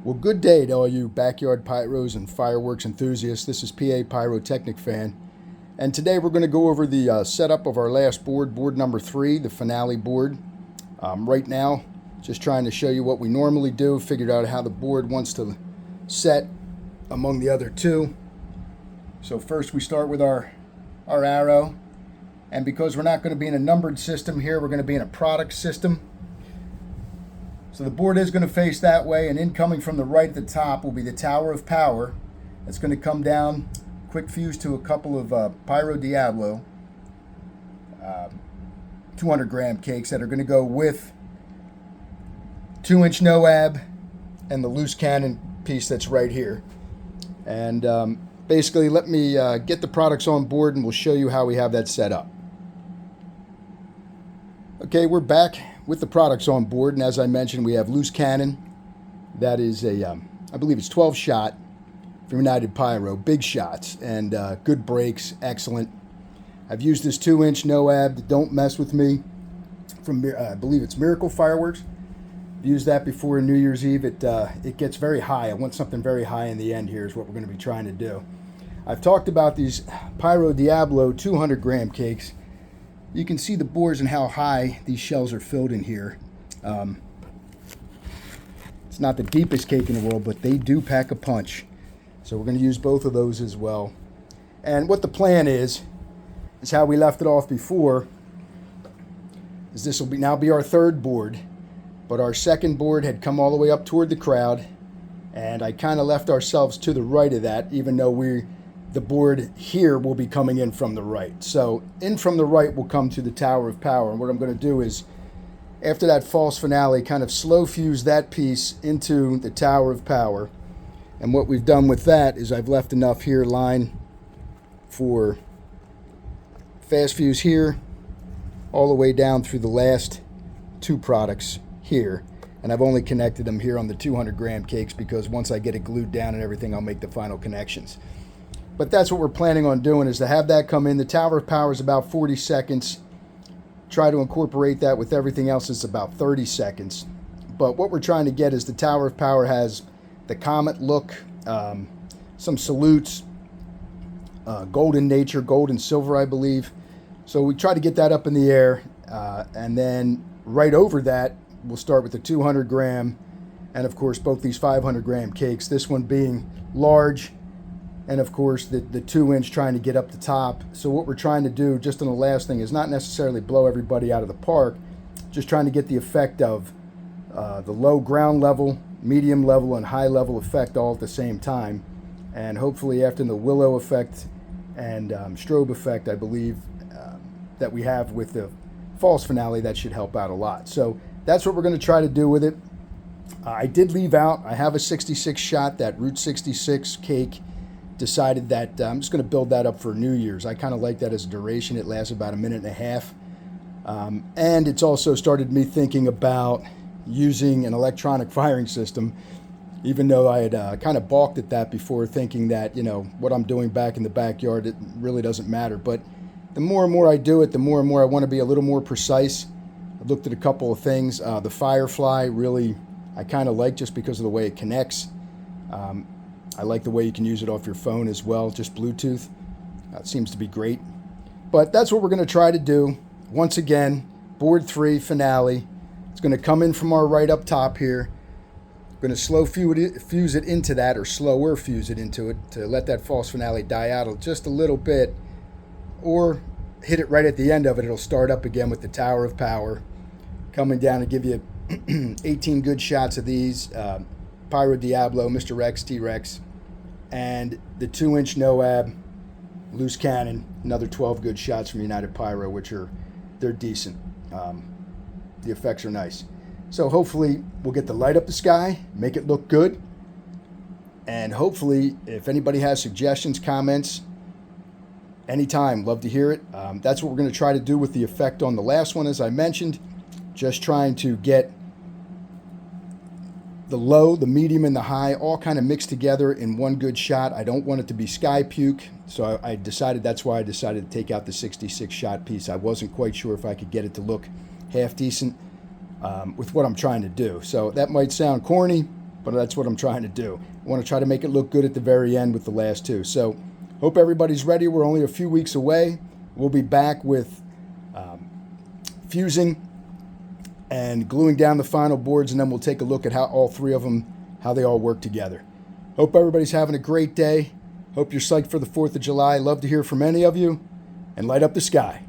Well, good day to all you backyard pyros and fireworks enthusiasts. This is PA Pyrotechnic Fan, and today we're going to go over the setup of our last board, board number 3, the finale board. Right now, just trying to show you what we normally do, figured out how the board wants to set among the other two. So first we start with our arrow, and because we're not going to be in a numbered system here, we're going to be in a product system. So the board is going to face that way, and incoming from the right at the top will be the Tower of Power. It's going to come down, quick fuse to a couple of Pyro Diablo 200 gram cakes that are going to go with 2-inch NOAB and the loose cannon piece that's right here. And basically let me get the products on board and we'll show you how we have that set up. Okay, we're back with the products on board, and as I mentioned, we have loose cannon. That is a, I believe it's 12 shot from United Pyro, big shots and good breaks, excellent. I've used this 2-inch NOAB, Don't Mess With Me, from I believe it's Miracle Fireworks. I've used that before New Year's Eve. It gets very high. I want something very high in the end here is what we're going to be trying to do. I've talked about these Pyro Diablo 200 gram cakes. You can see the bores and how high these shells are filled in here. It's not the deepest cake in the world, but they do pack a punch. So we're going to use both of those as well. And what the plan is how we left it off before, is this will now be our third board, but our second board had come all the way up toward the crowd, and I kind of left ourselves to the right of that, even though the board here will be coming in from the right. So in from the right will come to the Tower of Power, and what I'm going to do is, after that false finale, kind of slow fuse that piece into the Tower of Power. And what we've done with that is I've left enough here line for fast fuse here all the way down through the last two products here, and I've only connected them here on the 200 gram cakes because once I get it glued down and everything, I'll make the final connections. But that's what we're planning on doing, is to have that come in. The Tower of Power is about 40 seconds. Try to incorporate that with everything else. It's about 30 seconds. But what we're trying to get is the Tower of Power has the comet look, some salutes, golden nature, gold and silver, I believe. So we try to get that up in the air, and then right over that, we'll start with the 200 gram, and of course both these 500 gram cakes, this one being large, and of course the 2-inch trying to get up the top. So what we're trying to do just on the last thing is not necessarily blow everybody out of the park, just trying to get the effect of the low ground level, medium level, and high level effect all at the same time. And hopefully after the willow effect and strobe effect, I believe, that we have with the false finale, that should help out a lot. So that's what we're going to try to do with it. I did leave out, I have a 66 shot, that Route 66 cake. Decided that I'm just going to build that up for New Year's. I kind of like that as a duration. It lasts about a minute and a half. And it's also started me thinking about using an electronic firing system, even though I had kind of balked at that before, thinking that, you know, what I'm doing back in the backyard, it really doesn't matter. But the more and more I do it, the more and more I want to be a little more precise. I looked at a couple of things. The Firefly, really, I kind of like just because of the way it connects. I like the way you can use it off your phone as well, just Bluetooth. It seems to be great. But that's what we're going to try to do. Once again, board 3 finale. It's going to come in from our right up top here. We're going to slow fuse it into that, or slower fuse it into it, to let that false finale die out just a little bit, or hit it right at the end of it. It'll start up again with the Tower of Power coming down to give you 18 good shots of these Pyro Diablo, Mr. Rex, T-Rex, and the 2-inch NOAB loose cannon, another 12 good shots from United Pyro, which they're decent. The effects are nice. So hopefully we'll get the light up the sky, make it look good, and hopefully if anybody has suggestions, comments, anytime, love to hear it. That's what we're going to try to do with the effect on the last one, as I mentioned, just trying to get the low, the medium, and the high all kind of mixed together in one good shot. I don't want it to be sky puke, so that's why I decided to take out the 66 shot piece. I wasn't quite sure if I could get it to look half decent with what I'm trying to do. So that might sound corny, but that's what I'm trying to do. I want to try to make it look good at the very end with the last two. So hope everybody's ready. We're only a few weeks away. We'll be back with fusing and gluing down the final boards, and then we'll take a look at how all three of them, how they all work together. Hope everybody's having a great day. Hope you're psyched for the 4th of July. Love to hear from any of you, and light up the sky.